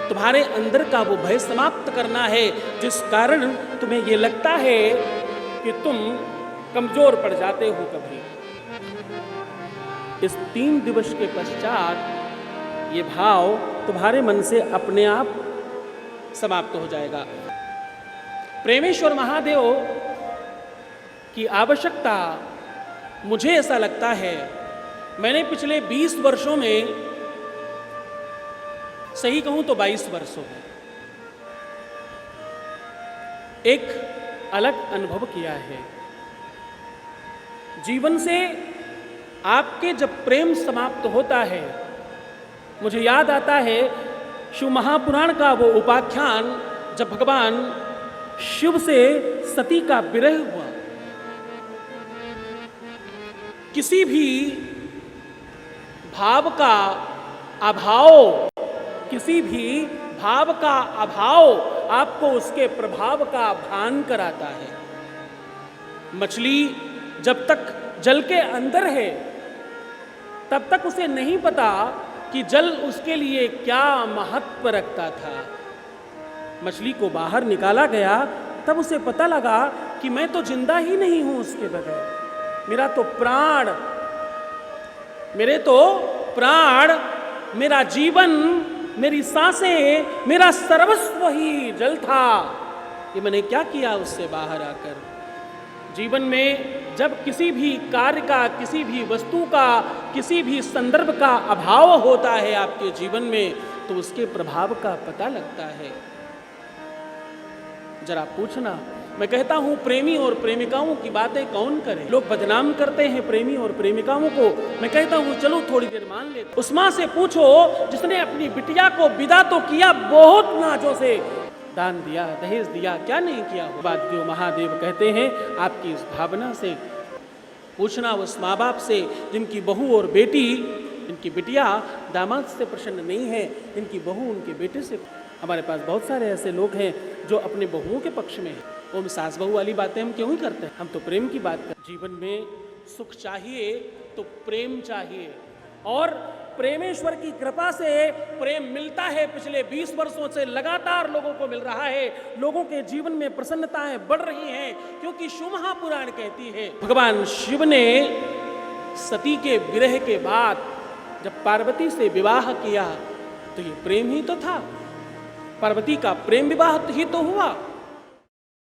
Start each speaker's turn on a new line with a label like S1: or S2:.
S1: तुम्हारे अंदर का वो भय समाप्त करना है जिस कारण तुम्हें ये लगता है कि तुम कमजोर पड़ जाते हो कभी। इस 3 दिवस के पश्चात ये भाव तुम्हारे मन से अपने आप समाप्त हो जाएगा। प्रेमेश्वर महादेव की आवश्यकता, मुझे ऐसा लगता है, मैंने पिछले 20 वर्षों में, सही कहूं तो 22 वर्षों में, एक अलग अनुभव किया है। जीवन से आपके जब प्रेम समाप्त होता है, मुझे याद आता है शिव महापुराण का वो उपाख्यान जब भगवान शिव से सती का विरह हुआ। किसी भी भाव का अभाव, किसी भी भाव का अभाव आपको उसके प्रभाव का भान कराता है। मछली जब तक जल के अंदर है तब तक उसे नहीं पता कि जल उसके लिए क्या महत्व रखता था। मछली को बाहर निकाला गया तब उसे पता लगा कि मैं तो जिंदा ही नहीं हूं उसके बगैर। मेरा तो प्राण, मेरा जीवन, मेरी सांसें, मेरा सर्वस्व ही जल था। ये मैंने क्या किया उससे बाहर आकर। जीवन में जब किसी भी कार्य का, किसी भी वस्तु का, किसी भी संदर्भ का अभाव होता है आपके जीवन में, तो उसके प्रभाव का पता लगता है। जरा पूछना, मैं कहता हूं प्रेमी और प्रेमिकाओं की बातें कौन करे। लोग बदनाम करते हैं प्रेमी और प्रेमिकाओं को। मैं कहता हूं चलो थोड़ी देर मान लेते। उस मां से पूछो जिसने अपनी बिटिया को विदा तो किया, बहुत नाजों से दान दिया, दहेज दिया, क्या नहीं किया। बात जो महादेव कहते हैं, आपकी इस भावना से पूछना उस माँ बाप से जिनकी बहू और बेटी, इनकी बिटिया दामाद से प्रसन्न नहीं है, इनकी बहू उनके बेटे से। हमारे पास बहुत सारे ऐसे लोग हैं जो अपने बहुओं के पक्ष में हैं। वो सास बहू वाली बातें हम क्यों ही करते हैं, हम तो प्रेम की बात करते हैं। जीवन में सुख चाहिए तो प्रेम चाहिए, और प्रेमेश्वर की कृपा से प्रेम मिलता है। पिछले 20 वर्षों से लगातार लोगों को मिल रहा है। लोगों के जीवन में प्रसन्नताएं बढ़ रही हैं, क्योंकि शिव महापुराण कहती है भगवान शिव ने सती के विरह के बाद जब पार्वती से विवाह किया तो ये प्रेम ही तो था। पार्वती का प्रेम विवाह ही तो हुआ।